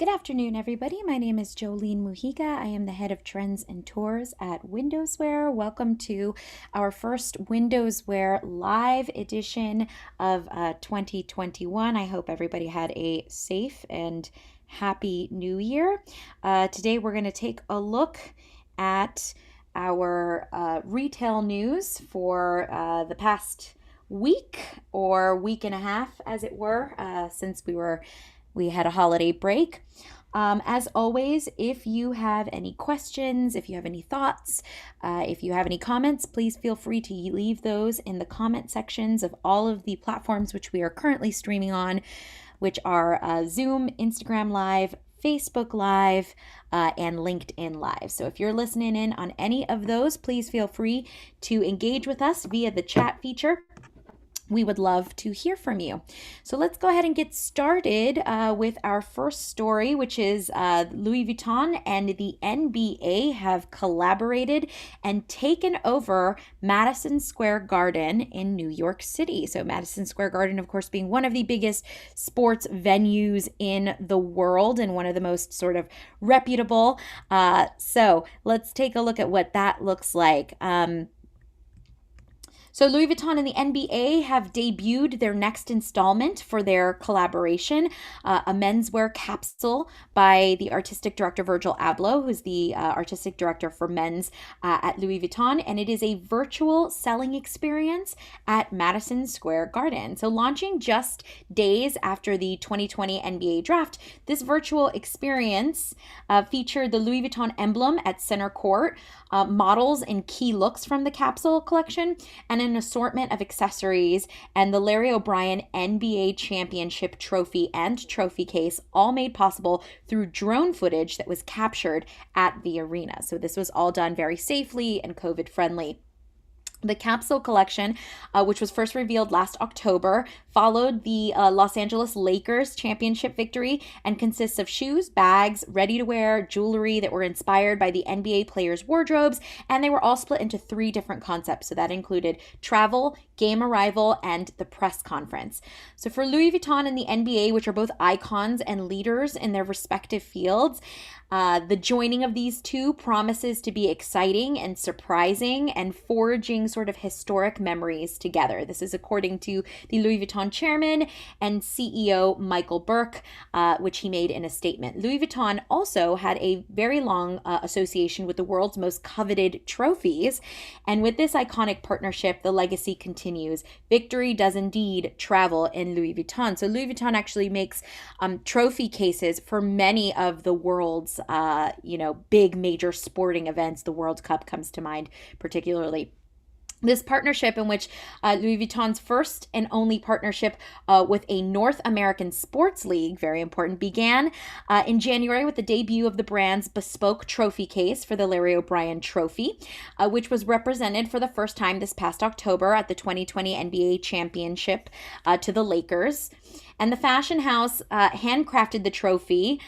Good afternoon, everybody. My name is Jolene Mujica. I am the head of trends and tours at WindowsWear. Welcome to our first WindowsWear live edition of 2021. I hope everybody had a safe and happy new year. Today, we're going to take a look at our retail news for the past week or week and a half, as it were, since we had a holiday break. As always, if you have any questions, if you have any thoughts, if you have any comments, please feel free to leave those in the comment sections of all of the platforms which we are currently streaming on, which are Zoom, Instagram Live, Facebook Live, and LinkedIn Live. So if you're listening in on any of those, please feel free to engage with us via the chat feature. We would love to hear from you. So let's go ahead and get started with our first story, which is Louis Vuitton and the NBA have collaborated and taken over Madison Square Garden in New York City. So Madison Square Garden, of course, being one of the biggest sports venues in the world and one of the most sort of reputable. So let's take a look at what that looks like. So Louis Vuitton and the NBA have debuted their next installment for their collaboration, a menswear capsule by the artistic director Virgil Abloh, who's the artistic director for men's at Louis Vuitton, and it is a virtual selling experience at Madison Square Garden. So launching just days after the 2020 NBA draft, this virtual experience featured the Louis Vuitton emblem at center court, models and key looks from the Capsule Collection, and an assortment of accessories, and the Larry O'Brien NBA Championship trophy and trophy case, all made possible through drone footage that was captured at the arena. So this was all done very safely and COVID friendly. The Capsule Collection, which was first revealed last October, followed the Los Angeles Lakers championship victory and consists of shoes, bags, ready-to-wear, jewelry that were inspired by the NBA players' wardrobes, and they were all split into 3 different concepts. So that included travel, game arrival, and the press conference. So for Louis Vuitton and the NBA, which are both icons and leaders in their respective fields, the joining of these two promises to be exciting and surprising and forging sort of historic memories together. This is according to the Louis Vuitton chairman and CEO Michael Burke, which he made in a statement. Louis Vuitton also had a very long association with the world's most coveted trophies. And with this iconic partnership, the legacy continues. Victory does indeed travel in Louis Vuitton. So Louis Vuitton actually makes trophy cases for many of the world's big major sporting events. The World Cup comes to mind particularly. This partnership, in which Louis Vuitton's first and only partnership with a North American sports league, very important, began in January with the debut of the brand's bespoke trophy case for the Larry O'Brien Trophy, which was represented for the first time this past October at the 2020 NBA Championship to the Lakers. And the fashion house handcrafted the trophy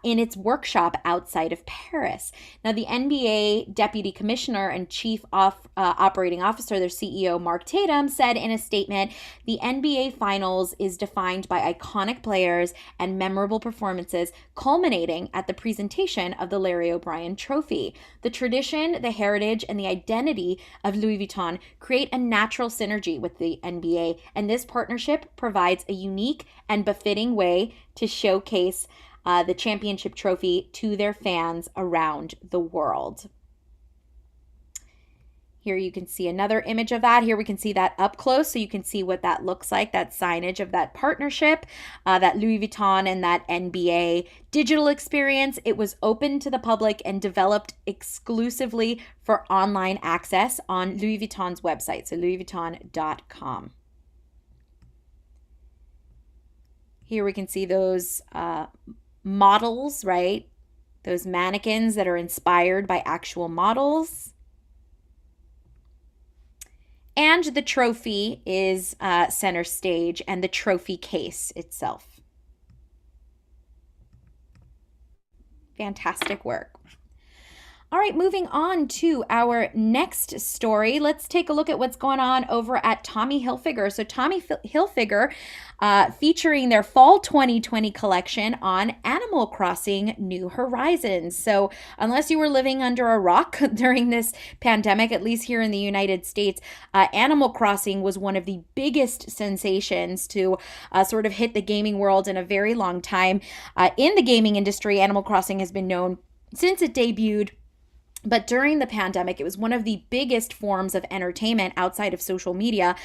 in its workshop outside of Paris. Now, the NBA Deputy Commissioner and Chief Operating Officer, their CEO, Mark Tatum, said in a statement, the NBA Finals is defined by iconic players and memorable performances, culminating at the presentation of the Larry O'Brien Trophy. The tradition, the heritage, and the identity of Louis Vuitton create a natural synergy with the NBA, and this partnership provides a unique and befitting way to showcase the championship trophy to their fans around the world. Here you can see another image of that. Here we can see that up close, so you can see what that looks like, that signage of that partnership, that Louis Vuitton and that NBA digital experience. It was open to the public and developed exclusively for online access on Louis Vuitton's website, so louisvuitton.com. Here we can see those models, right? Those mannequins that are inspired by actual models. And the trophy is center stage, and the trophy case itself. Fantastic work. All right, moving on to our next story. Let's take a look at what's going on over at Tommy Hilfiger. So, Hilfiger featuring their fall 2020 collection on Animal Crossing New Horizons. So, unless you were living under a rock during this pandemic, at least here in the United States, Animal Crossing was one of the biggest sensations to sort of hit the gaming world in a very long time. In the gaming industry, Animal Crossing has been known since it debuted. But during the pandemic, it was one of the biggest forms of entertainment outside of social media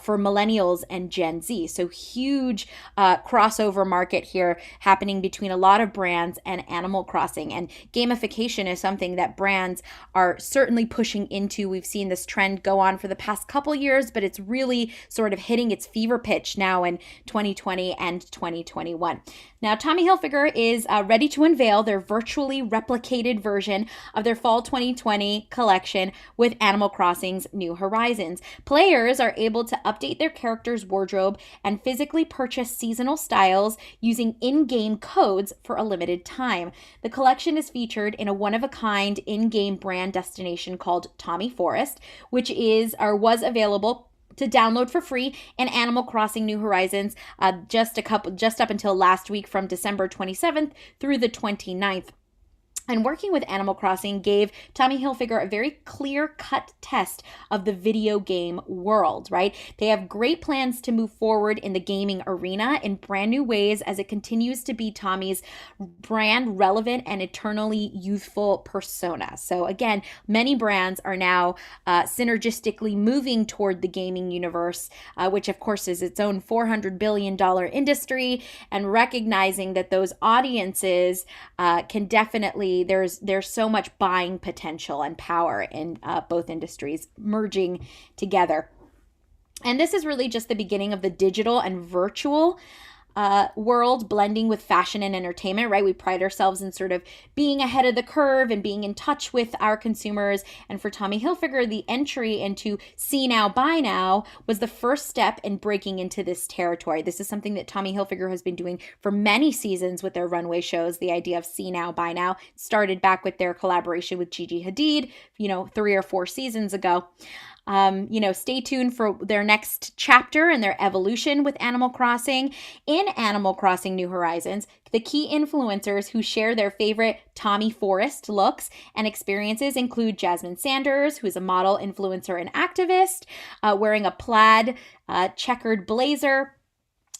for millennials and Gen Z. So huge crossover market here happening between a lot of brands and Animal Crossing. And gamification is something that brands are certainly pushing into. We've seen this trend go on for the past couple years, but it's really sort of hitting its fever pitch now in 2020 and 2021. Now, Tommy Hilfiger is ready to unveil their virtually replicated version of their fall 2020 collection with Animal Crossing's New Horizons. Players are able to update their character's wardrobe and physically purchase seasonal styles using in-game codes for a limited time. The collection is featured in a one-of-a-kind in-game brand destination called Tommy Forest, which is or was available to download for free in Animal Crossing New Horizons just up until last week from December 27th through the 29th. And working with Animal Crossing gave Tommy Hilfiger a very clear-cut test of the video game world, right? They have great plans to move forward in the gaming arena in brand new ways as it continues to be Tommy's brand relevant and eternally youthful persona. So again, many brands are now synergistically moving toward the gaming universe, which of course is its own $400 billion industry, and recognizing that those audiences can definitely there's so much buying potential and power in both industries merging together. And this is really just the beginning of the digital and virtual world blending with fashion and entertainment, right? We pride ourselves in sort of being ahead of the curve and being in touch with our consumers. And for Tommy Hilfiger, the entry into see now, buy now was the first step in breaking into this territory. This is something that Tommy Hilfiger has been doing for many seasons with their runway shows. The idea of see now, buy now started back with their collaboration with Gigi Hadid, 3 or 4 seasons ago. Stay tuned for their next chapter and their evolution with Animal Crossing. In Animal Crossing New Horizons, the key influencers who share their favorite Tommy Forest looks and experiences include Jasmine Sanders, who is a model, influencer, and activist, wearing a plaid checkered blazer.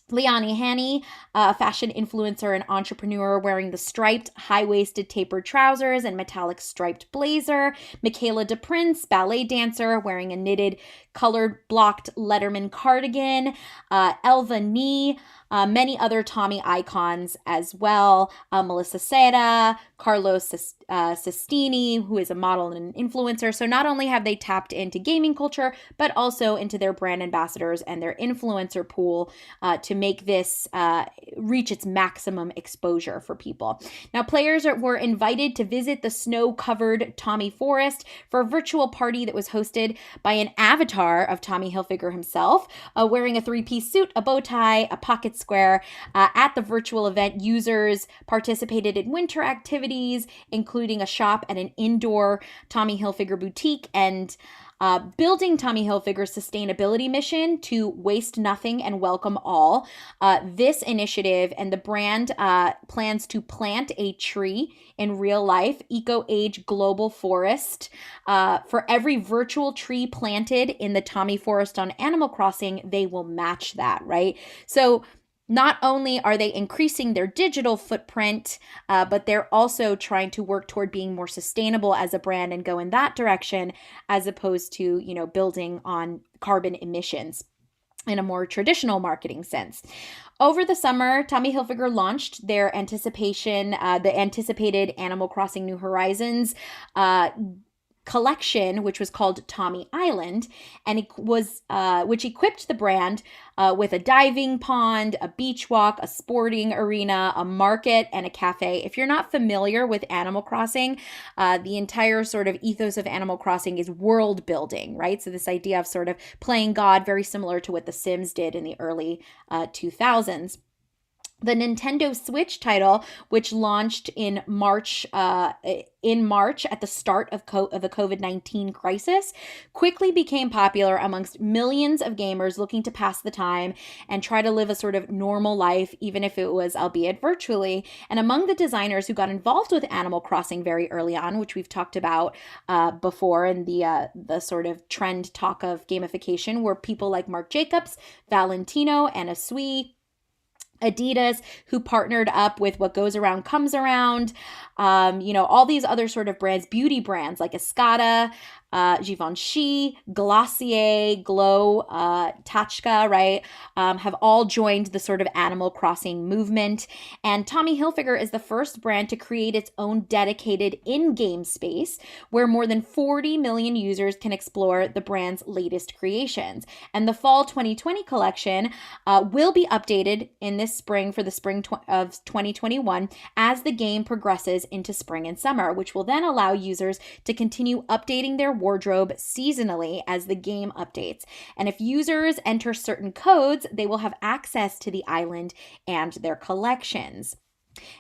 Liani Hanni, a fashion influencer and entrepreneur, wearing the striped, high-waisted tapered trousers and metallic striped blazer. Michaela DePrince, ballet dancer, wearing a knitted, colored blocked Letterman cardigan. Elva Nee, many other Tommy icons as well. Melissa Seda, Carlos Sistini, who is a model and an influencer. So not only have they tapped into gaming culture, but also into their brand ambassadors and their influencer pool to make this reach its maximum exposure for people. Now, players were invited to visit the snow-covered Tommy Forest for a virtual party that was hosted by an avatar of Tommy Hilfiger himself, wearing a 3-piece suit, a bow tie, a pocket square. At the virtual event, users participated in winter activities, including a shop at an indoor Tommy Hilfiger boutique and building Tommy Hilfiger's sustainability mission to waste nothing and welcome all. This initiative and the brand plans to plant a tree in real life, eco-age global forest. For every virtual tree planted in the Tommy Forest on Animal Crossing, they will match that, right? So not only are they increasing their digital footprint, but they're also trying to work toward being more sustainable as a brand and go in that direction, as opposed to, building on carbon emissions in a more traditional marketing sense. Over the summer, Tommy Hilfiger launched their the anticipated Animal Crossing New Horizons collection, which was called Tommy Island, and it was which equipped the brand with a diving pond, a beach walk, a sporting arena, a market, and a cafe. If you're not familiar with Animal Crossing, the entire sort of ethos of Animal Crossing is world building, right? So this idea of sort of playing God, very similar to what The Sims did in the early 2000s. The Nintendo Switch title, which launched in March at the start of the COVID-19 crisis, quickly became popular amongst millions of gamers looking to pass the time and try to live a sort of normal life, even if it was albeit virtually. And among the designers who got involved with Animal Crossing very early on, which we've talked about before in the sort of trend talk of gamification, were people like Marc Jacobs, Valentino, Anna Sui, Adidas, who partnered up with What Goes Around Comes Around, all these other sort of brands, beauty brands like Escada, Givenchy, Glossier, Glow, Tachka, right, have all joined the sort of Animal Crossing movement. And Tommy Hilfiger is the first brand to create its own dedicated in-game space where more than 40 million users can explore the brand's latest creations. And the fall 2020 collection will be updated in this spring for the spring of 2021 as the game progresses into spring and summer, which will then allow users to continue updating their wardrobe seasonally as the game updates. And if users enter certain codes, they will have access to the island and their collections.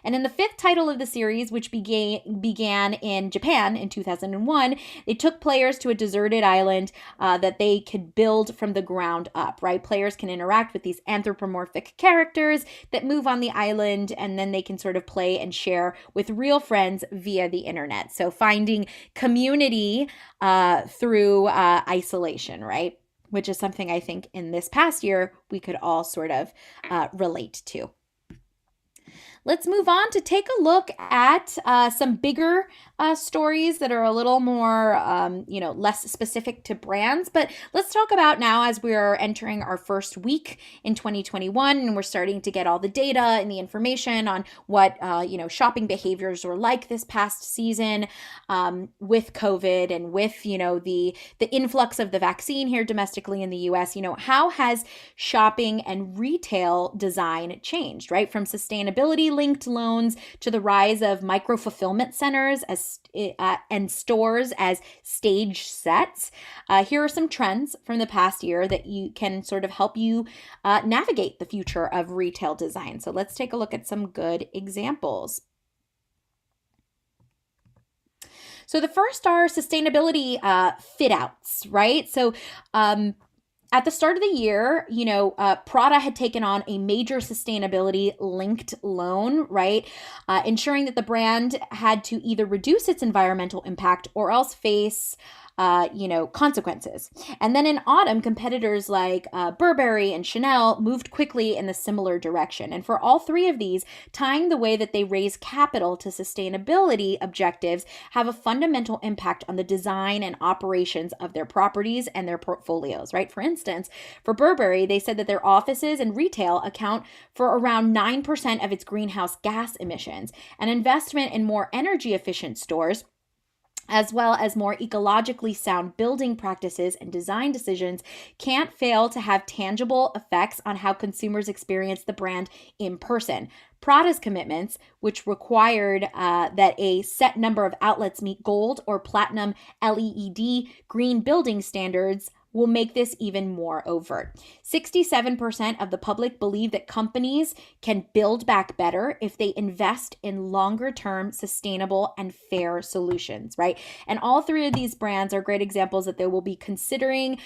And in the fifth title of the series, which began in Japan in 2001, they took players to a deserted island that they could build from the ground up, right? Players can interact with these anthropomorphic characters that move on the island, and then they can sort of play and share with real friends via the internet. So finding community through isolation, right? Which is something I think in this past year we could all sort of relate to. Let's move on to take a look at some bigger stories that are a little more, less specific to brands. But let's talk about now as we're entering our first week in 2021 and we're starting to get all the data and the information on what, shopping behaviors were like this past season with COVID and with, the influx of the vaccine here domestically in the US. How has shopping and retail design changed, right? From sustainability linked loans to the rise of micro fulfillment centers and stores as stage sets. Here are some trends from the past year that you can sort of help you navigate the future of retail design. So let's take a look at some good examples. So the first are sustainability fit outs, right? So at the start of the year, Prada had taken on a major sustainability linked loan, right? Ensuring that the brand had to either reduce its environmental impact or else face consequences. And then in autumn, competitors like Burberry and Chanel moved quickly in the similar direction. And for all three of these, tying the way that they raise capital to sustainability objectives have a fundamental impact on the design and operations of their properties and their portfolios, right? For instance, for Burberry, they said that their offices and retail account for around 9% of its greenhouse gas emissions. An investment in more energy efficient stores, as well as more ecologically sound building practices and design decisions, can't fail to have tangible effects on how consumers experience the brand in person. Prada's commitments, which required that a set number of outlets meet gold or platinum LEED green building standards, will make this even more overt. 67% of the public believe that companies can build back better if they invest in longer-term, sustainable, and fair solutions, right? And all three of these brands are great examples that they will be considering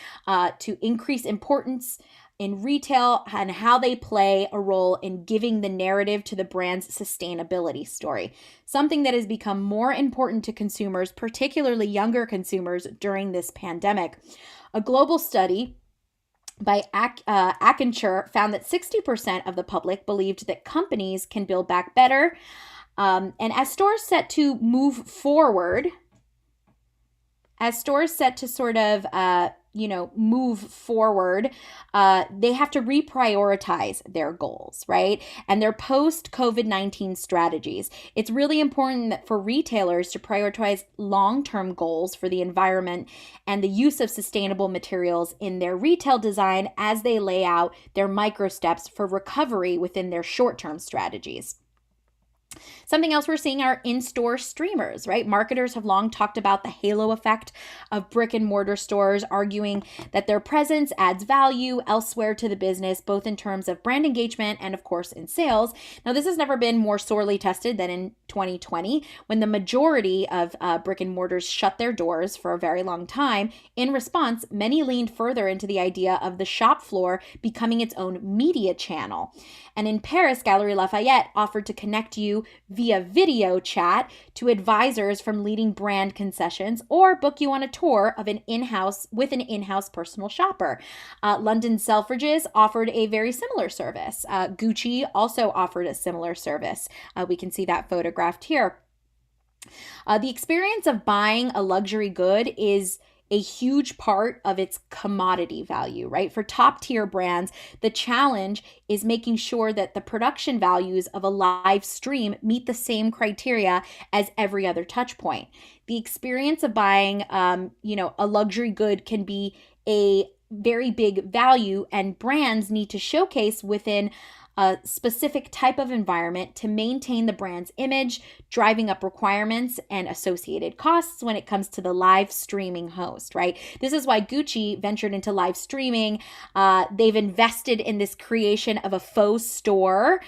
to increase importance in retail and how they play a role in giving the narrative to the brand's sustainability story, something that has become more important to consumers, particularly younger consumers, during this pandemic. A global study by Accenture found that 60% of the public believed that companies can build back better. And as stores set to move forward, move forward, they have to reprioritize their goals, right? And their post-COVID-19 strategies. It's really important that for retailers to prioritize long-term goals for the environment and the use of sustainable materials in their retail design as they lay out their micro steps for recovery within their short-term strategies. Something else we're seeing are in-store streamers, right? Marketers have long talked about the halo effect of brick and mortar stores, arguing that their presence adds value elsewhere to the business, both in terms of brand engagement and, of course, in sales. Now, this has never been more sorely tested than in 2020, when the majority of brick and mortars shut their doors for a very long time. In response, many leaned further into the idea of the shop floor becoming its own media channel. And in Paris, Galeries Lafayette offered to connect you via video chat to advisors from leading brand concessions, or book you on a tour of an in-house personal shopper. London Selfridges offered a very similar service. Gucci also offered a similar service. We can see that photographed here. The experience of buying a luxury good is a huge part of its commodity value, right? For top tier brands, the challenge is making sure that the production values of a live stream meet the same criteria as every other touch point. The experience of buying, a luxury good can be a very big value, and brands need to showcase within a specific type of environment to maintain the brand's image, driving up requirements and associated costs when it comes to the live streaming host, right? This is why Gucci ventured into live streaming. They've invested in this creation of a faux store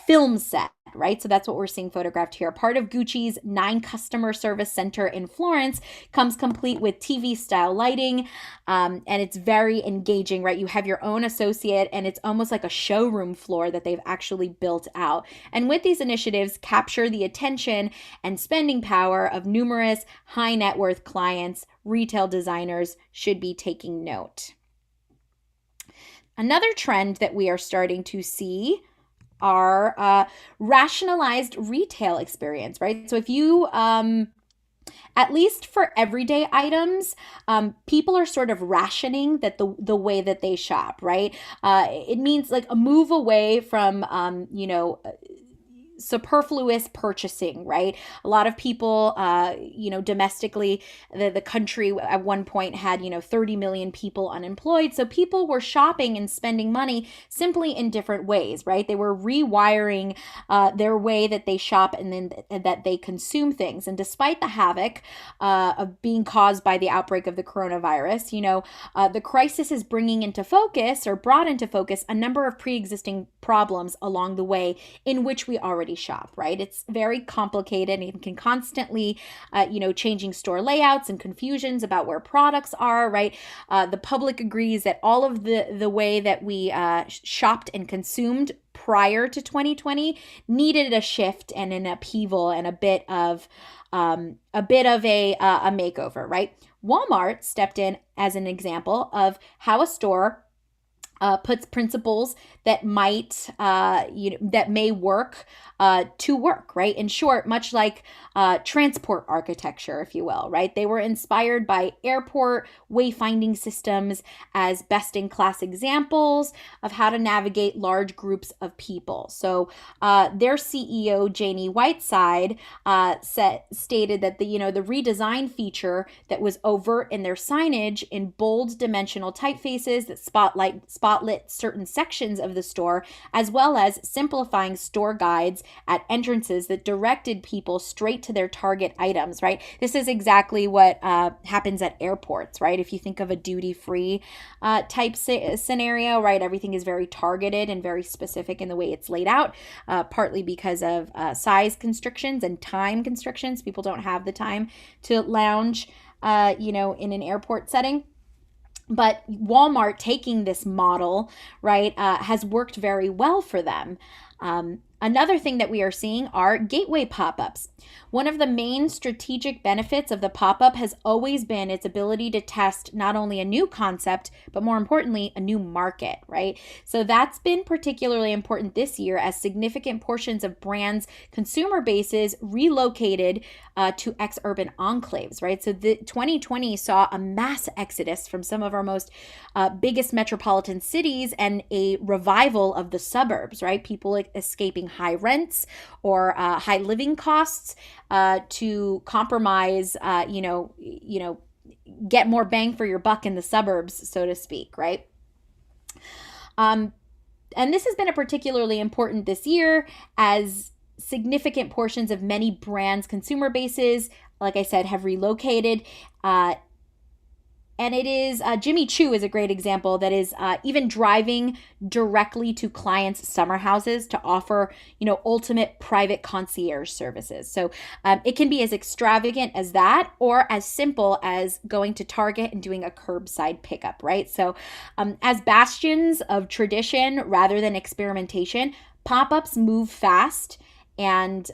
film set. Right? So that's what we're seeing photographed here. Part of Gucci's 9 customer service center in Florence comes complete with TV style lighting, and it's very engaging, right? You have your own associate, and it's almost like a showroom floor that they've actually built out. And with these initiatives, capture the attention and spending power of numerous high net worth clients. Retail designers should be taking note. Another trend that we are starting to see are rationalized retail experience, right? So if you, at least for everyday items, people are sort of rationing that the way that they shop, right? It means like a move away from, superfluous purchasing, right? A lot of people, domestically, the country at one point had, 30 million people unemployed. So people were shopping and spending money simply in different ways, right? They were rewiring their way that they shop and then that they consume things. And despite the havoc of being caused by the outbreak of the coronavirus, the crisis is bringing into focus, or brought into focus, a number of pre-existing problems along the way in which we already shop, right? It's very complicated and can constantly, changing store layouts and confusions about where products are, right? The public agrees that all of the way that we shopped and consumed prior to 2020 needed a shift and an upheaval and a bit of a makeover, right? Walmart stepped in as an example of how a store puts principles that that may work to work, right? In short, much like transport architecture, if you will, right? They were inspired by airport wayfinding systems as best-in-class examples of how to navigate large groups of people. So their CEO, Janie Whiteside, stated that the redesign feature that was overt in their signage in bold dimensional typefaces that spotlit certain sections of the store, as well as simplifying store guides at entrances that directed people straight to their target items, right? This is exactly what happens at airports, right? If you think of a duty-free type scenario, right? Everything is very targeted and very specific in the way it's laid out, partly because of size constrictions and time constrictions. People don't have the time to lounge, in an airport setting. But Walmart taking this model, right, has worked very well for them. Another thing that we are seeing are gateway pop-ups. One of the main strategic benefits of the pop-up has always been its ability to test not only a new concept, but more importantly, a new market, right? So that's been particularly important this year as significant portions of brands' consumer bases relocated to ex-urban enclaves, right? So the 2020 saw a mass exodus from some of our most biggest metropolitan cities and a revival of the suburbs, right? People escaping high rents or high living costs to compromise, get more bang for your buck in the suburbs, so to speak, right? And this has been a particularly important this year as significant portions of many brands' consumer bases, like I said, have relocated. And it is Jimmy Choo is a great example that is even driving directly to clients' summer houses to offer, ultimate private concierge services. So it can be as extravagant as that, or as simple as going to Target and doing a curbside pickup, right? So as bastions of tradition rather than experimentation, pop-ups move fast and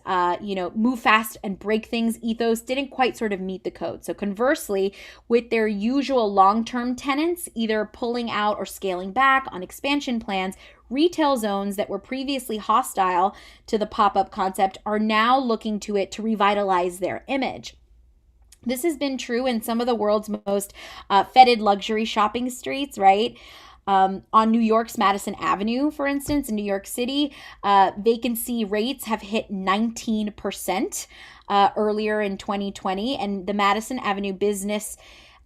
move fast and break things ethos didn't quite sort of meet the code. So conversely, with their usual long-term tenants either pulling out or scaling back on expansion plans, retail zones that were previously hostile to the pop-up concept are now looking to it to revitalize their image. This has been true in some of the world's most feted luxury shopping streets, right? On New York's Madison Avenue, for instance, in New York City, vacancy rates have hit 19% earlier in 2020, and the Madison Avenue Business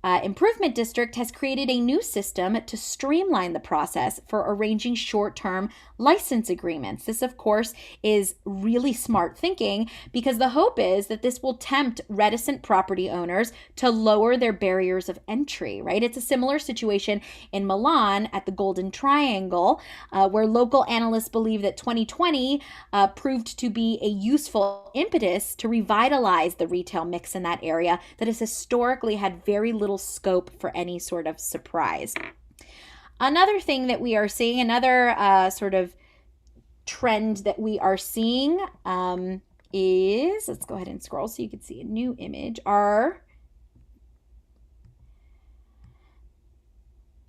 Improvement District has created a new system to streamline the process for arranging short-term license agreements. This, of course, is really smart thinking because the hope is that this will tempt reticent property owners to lower their barriers of entry, right? It's a similar situation in Milan at the Golden Triangle, where local analysts believe that 2020 proved to be a useful impetus to revitalize the retail mix in that area that has historically had very little scope for any sort of surprise. Another thing that we are seeing, another sort of trend that we are seeing is, let's go ahead and scroll so you can see a new image,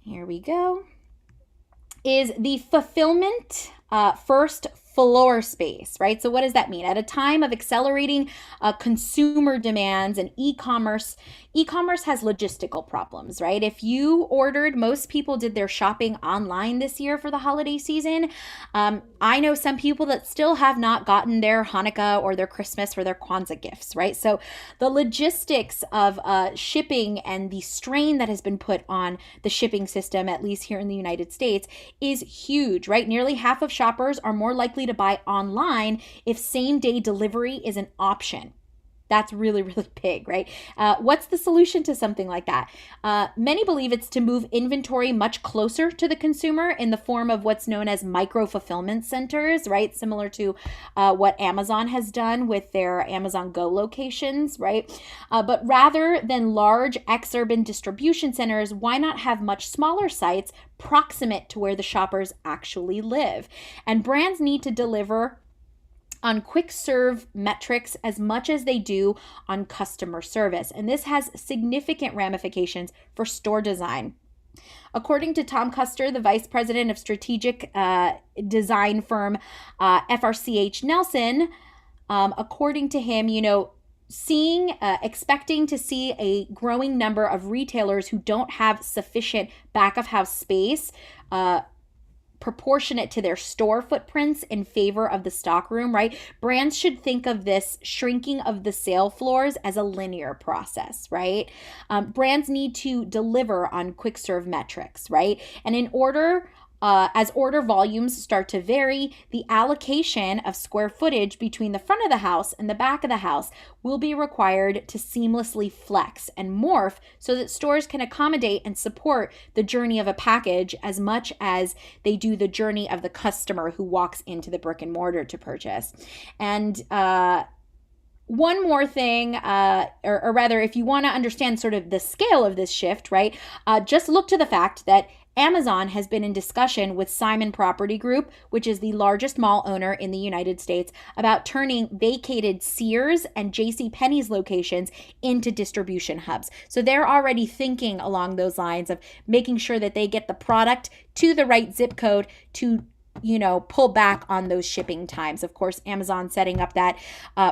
here we go, is the fulfillment first floor space, right? So what does that mean? At a time of accelerating consumer demands and e-commerce has logistical problems, right? If you ordered, most people did their shopping online this year for the holiday season. I know some people that still have not gotten their Hanukkah or their Christmas or their Kwanzaa gifts, right? So the logistics of shipping and the strain that has been put on the shipping system, at least here in the United States, is huge, right? Nearly half of shoppers are more likely to buy online if same-day delivery is an option. That's really, really big, right? What's the solution to something like that? Many believe it's to move inventory much closer to the consumer in the form of what's known as micro-fulfillment centers, right? Similar to what Amazon has done with their Amazon Go locations, right? But rather than large exurban distribution centers, why not have much smaller sites proximate to where the shoppers actually live? And brands need to deliver on quick serve metrics as much as they do on customer service. And this has significant ramifications for store design. According to Tom Custer, the vice president of strategic design firm FRCH Nelson, according to him, expecting to see a growing number of retailers who don't have sufficient back of house space proportionate to their store footprints in favor of the stockroom, right? Brands should think of this shrinking of the sale floors as a linear process, right? Brands need to deliver on quick serve metrics, right? And as order volumes start to vary, the allocation of square footage between the front of the house and the back of the house will be required to seamlessly flex and morph so that stores can accommodate and support the journey of a package as much as they do the journey of the customer who walks into the brick and mortar to purchase. And one more thing, or rather, if you want to understand sort of the scale of this shift, right, just look to the fact that Amazon has been in discussion with Simon Property Group, which is the largest mall owner in the United States, about turning vacated Sears and JCPenney's locations into distribution hubs. So they're already thinking along those lines of making sure that they get the product to the right zip code to pull back on those shipping times. Of course, Amazon setting up that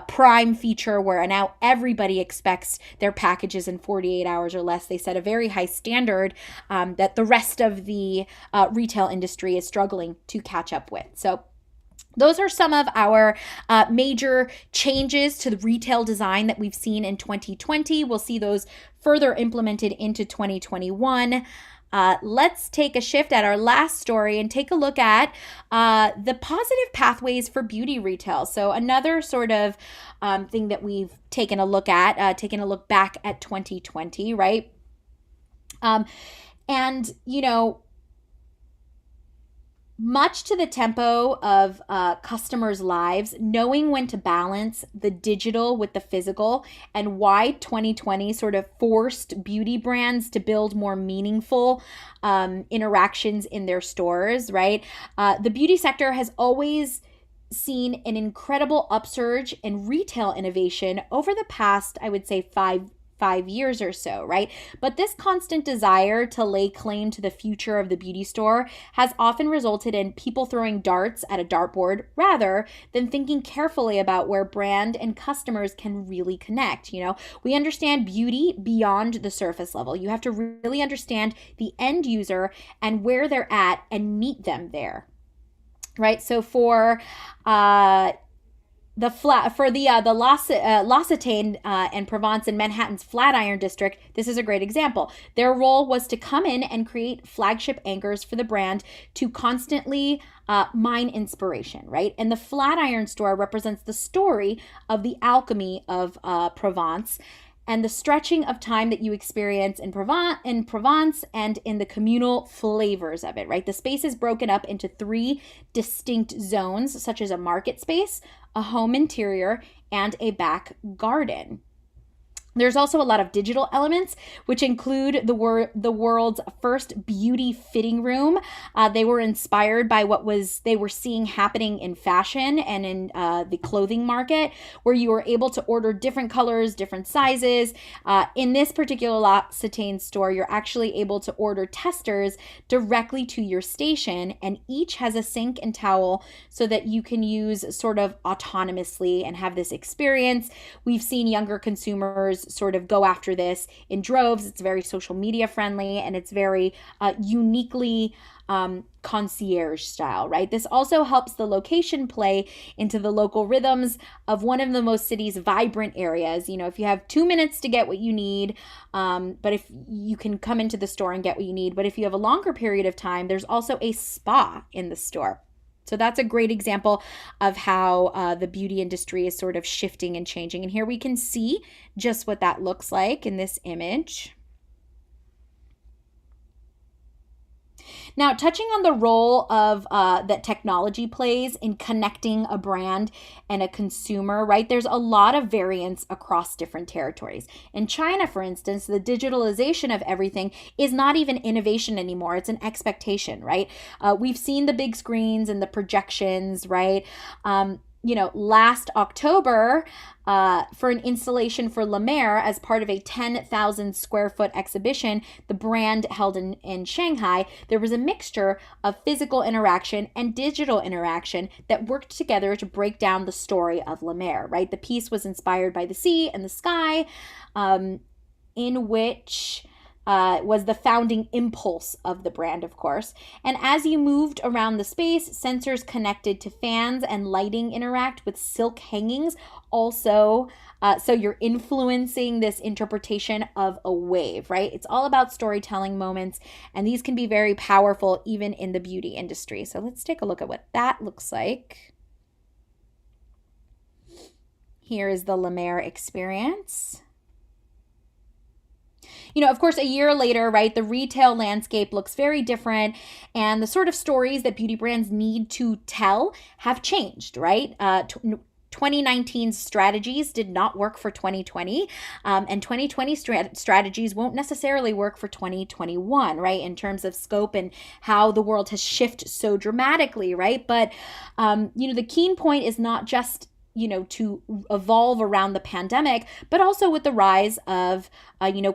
Prime feature where now everybody expects their packages in 48 hours or less. They set a very high standard that the rest of the retail industry is struggling to catch up with. So those are some of our major changes to the retail design that we've seen in 2020. We'll see those further implemented into 2021. Let's take a shift at our last story and take a look at the positive pathways for beauty retail. So another sort of thing that we've taken a look at, taking a look back at 2020, right? And, much to the tempo of customers' lives, knowing when to balance the digital with the physical, and why 2020 sort of forced beauty brands to build more meaningful interactions in their stores, right? The beauty sector has always seen an incredible upsurge in retail innovation over the past, I would say, five years or so, right? But this constant desire to lay claim to the future of the beauty store has often resulted in people throwing darts at a dartboard rather than thinking carefully about where brand and customers can really connect. We understand beauty beyond the surface level. You have to really understand the end user and where they're at and meet them there, right? So for the L'Occitane and Provence in Manhattan's Flatiron district, this is a great example. Their role was to come in and create flagship anchors for the brand to constantly mine inspiration, right? And the Flatiron store represents the story of the alchemy of Provence and the stretching of time that you experience in Provence and in the communal flavors of it, right? The space is broken up into 3 distinct zones, such as a market space, a home interior, and a back garden. There's also a lot of digital elements, which include the world's first beauty fitting room. They were inspired by what they were seeing happening in fashion and in the clothing market, where you were able to order different colors, different sizes. In this particular L'Occitane store, you're actually able to order testers directly to your station, and each has a sink and towel so that you can use sort of autonomously and have this experience. We've seen younger consumers sort of go after this in droves. It's very social media friendly, and it's very uniquely concierge style, right? This also helps the location play into the local rhythms of one of the most city's vibrant areas. If you have 2 minutes to get what you need, but if you can come into the store and get what you need, but if you have a longer period of time, there's also a spa in the store. So that's a great example of how the beauty industry is sort of shifting and changing. And here we can see just what that looks like in this image. Now, touching on the role of that technology plays in connecting a brand and a consumer, right? There's a lot of variance across different territories. In China, for instance, the digitalization of everything is not even innovation anymore. It's an expectation, right? We've seen the big screens and the projections, right? Last October, for an installation for La Mer as part of a 10,000 square foot exhibition the brand held in Shanghai, there was a mixture of physical interaction and digital interaction that worked together to break down the story of La Mer, right? The piece was inspired by the sea and the sky, in which was the founding impulse of the brand, of course. And as you moved around the space, sensors connected to fans and lighting interact with silk hangings also. So you're influencing this interpretation of a wave, right? It's all about storytelling moments, and these can be very powerful even in the beauty industry. So let's take a look at what that looks like. Here is the La Mer experience. Of course, a year later, right, the retail landscape looks very different, and the sort of stories that beauty brands need to tell have changed, right? 2019's strategies did not work for 2020, and 2020 strategies won't necessarily work for 2021, right, in terms of scope and how the world has shifted so dramatically, right? But, the key point is not just to evolve around the pandemic, but also with the rise of,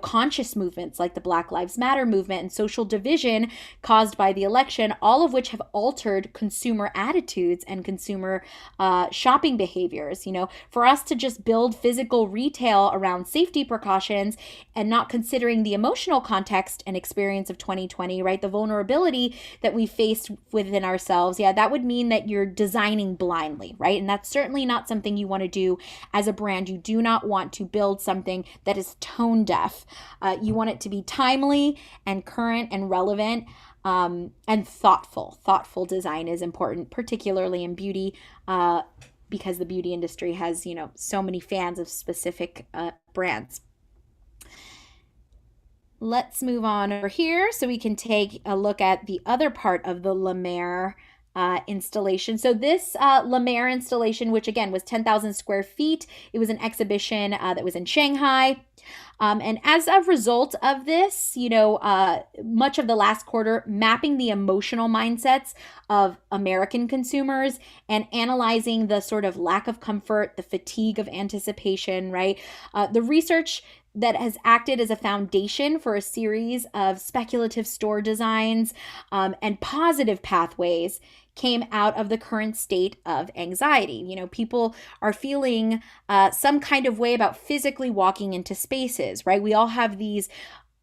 conscious movements like the Black Lives Matter movement and social division caused by the election, all of which have altered consumer attitudes and consumer shopping behaviors. For us to just build physical retail around safety precautions and not considering the emotional context and experience of 2020, right, the vulnerability that we faced within ourselves, that would mean that you're designing blindly, right? And that's certainly not something you want to do as a brand. You do not want to build something that is tone deaf. You want it to be timely and current and relevant, and thoughtful. Thoughtful design is important, particularly in beauty, because the beauty industry has, so many fans of specific brands. Let's move on over here so we can take a look at the other part of the La Mer installation. So this La Mer installation, which again was 10,000 square feet, it was an exhibition that was in Shanghai. And as a result of this, much of the last quarter, mapping the emotional mindsets of American consumers and analyzing the sort of lack of comfort, the fatigue of anticipation, right? The research that has acted as a foundation for a series of speculative store designs and positive pathways came out of the current state of anxiety. People are feeling some kind of way about physically walking into spaces, right? We all have these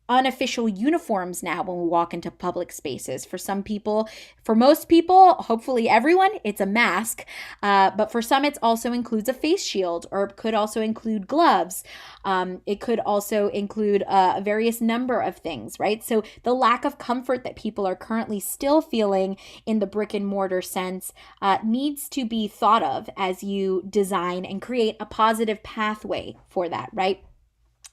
unofficial uniforms now when we walk into public spaces. For some people, for most people, hopefully everyone, it's a mask. But for some, it also includes a face shield, or it could also include gloves. It could also include a various number of things, right? So the lack of comfort that people are currently still feeling in the brick and mortar sense needs to be thought of as you design and create a positive pathway for that, right?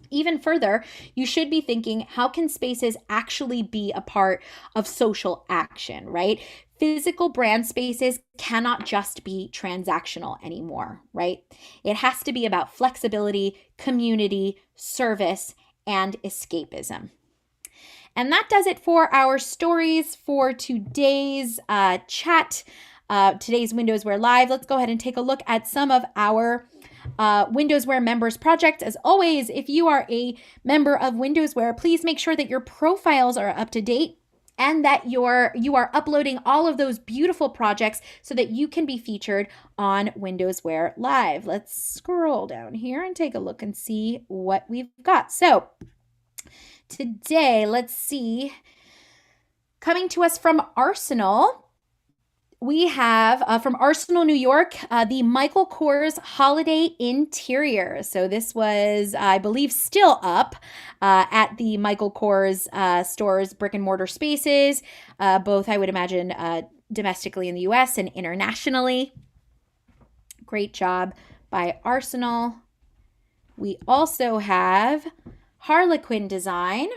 Even further, you should be thinking, how can spaces actually be a part of social action, right? Physical brand spaces cannot just be transactional anymore, right? It has to be about flexibility, community, service, and escapism. And that does it for our stories for today's chat, today's WindowsWear Live. Let's go ahead and take a look at some of our WindowsWear members projects. As always, if you are a member of WindowsWear, please make sure that your profiles are up to date and that you are uploading all of those beautiful projects so that you can be featured on WindowsWear Live. Let's scroll down here and take a look and see what we've got. So today, let's see, coming to us from Arsenal, we have from Arsenal, New York, the Michael Kors Holiday Interior. So this was, I believe, still up at the Michael Kors stores, brick and mortar spaces, both, I would imagine, domestically in the US and internationally. Great job by Arsenal. We also have Harlequin Design.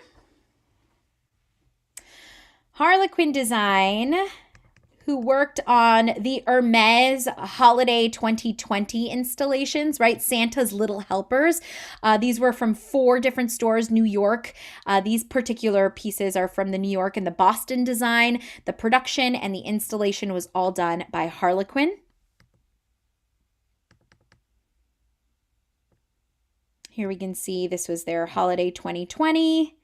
Harlequin Design, who worked on the Hermes Holiday 2020 installations, right? Santa's Little Helpers. These were from 4 different stores, New York. These particular pieces are from the New York and the Boston design. The production and the installation was all done by Harlequin. Here we can see this was their Holiday 2020.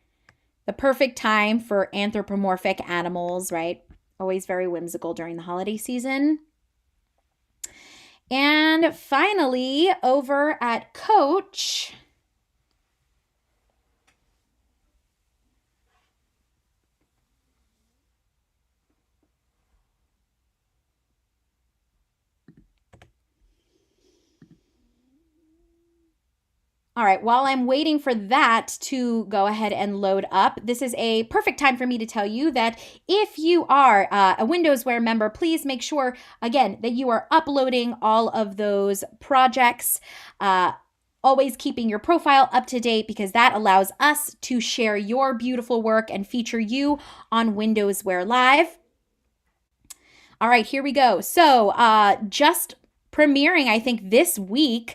The perfect time for anthropomorphic animals, right? Always very whimsical during the holiday season. And finally, over at Coach, all right, while I'm waiting for that to go ahead and load up, this is a perfect time for me to tell you that if you are a WindowsWear member, please make sure, again, that you are uploading all of those projects, always keeping your profile up to date, because that allows us to share your beautiful work and feature you on WindowsWear Live. All right, here we go. So just premiering, I think, this week,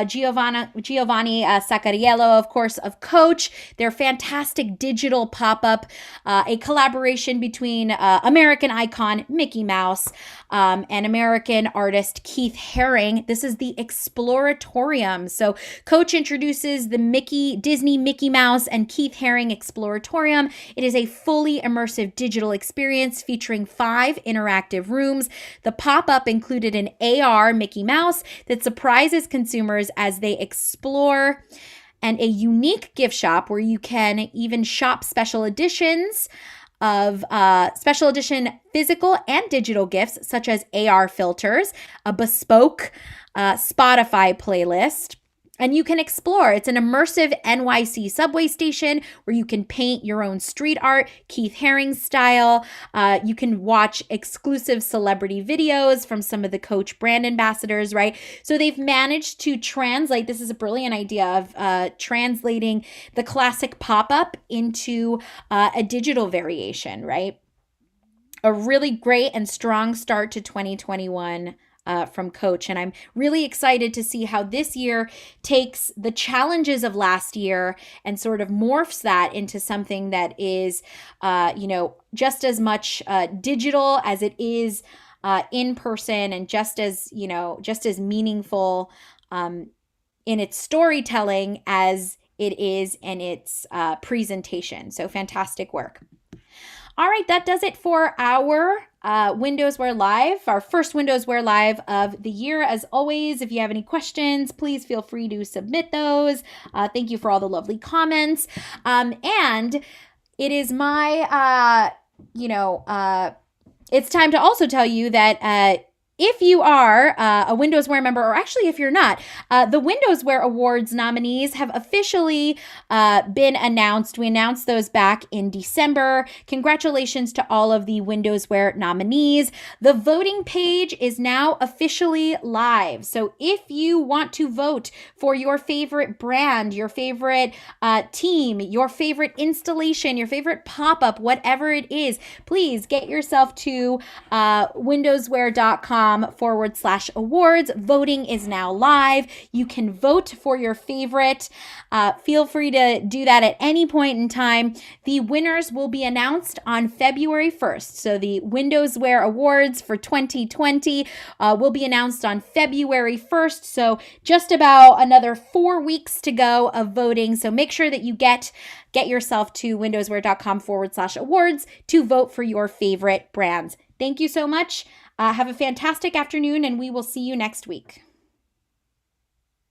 Giovanni Saccariello, of course, of Coach, their fantastic digital pop-up, a collaboration between American icon Mickey Mouse and American artist Keith Haring. This is the Exploratorium. So Coach introduces the Disney Mickey Mouse and Keith Haring Exploratorium. It is a fully immersive digital experience featuring 5 interactive rooms. The pop-up included an AR Mickey Mouse that surprises consumers as they explore, and a unique gift shop where you can even shop special editions of special edition physical and digital gifts, such as AR filters, a bespoke Spotify playlist. And you can explore. It's an immersive NYC subway station where you can paint your own street art, Keith Haring style. You can watch exclusive celebrity videos from some of the Coach brand ambassadors, right? So they've managed to translate, this is a brilliant idea of translating the classic pop-up into a digital variation, right? A really great and strong start to 2021 from Coach. And I'm really excited to see how this year takes the challenges of last year and sort of morphs that into something that is, just as much digital as it is in person, and just as meaningful in its storytelling as it is in its presentation. So fantastic work. All right, that does it for our WindowsWear Live, our first WindowsWear Live of the year. As always, if you have any questions, please feel free to submit those. Thank you for all the lovely comments. And it is my, it's time to also tell you that if you are a WindowsWear member, or actually if you're not, the WindowsWear Awards nominees have officially been announced. We announced those back in December. Congratulations to all of the WindowsWear nominees. The voting page is now officially live. So if you want to vote for your favorite brand, your favorite team, your favorite installation, your favorite pop-up, whatever it is, please get yourself to windowswear.com/awards. Voting is now live. You can vote for your favorite. Feel free to do that at any point in time. The winners will be announced on February 1st. So the WindowsWear Awards for 2020 will be announced on February 1st. So just about another 4 weeks to go of voting. So make sure that you get yourself to windowswear.com/awards to vote for your favorite brands. Thank you so much. Have a fantastic afternoon, and we will see you next week.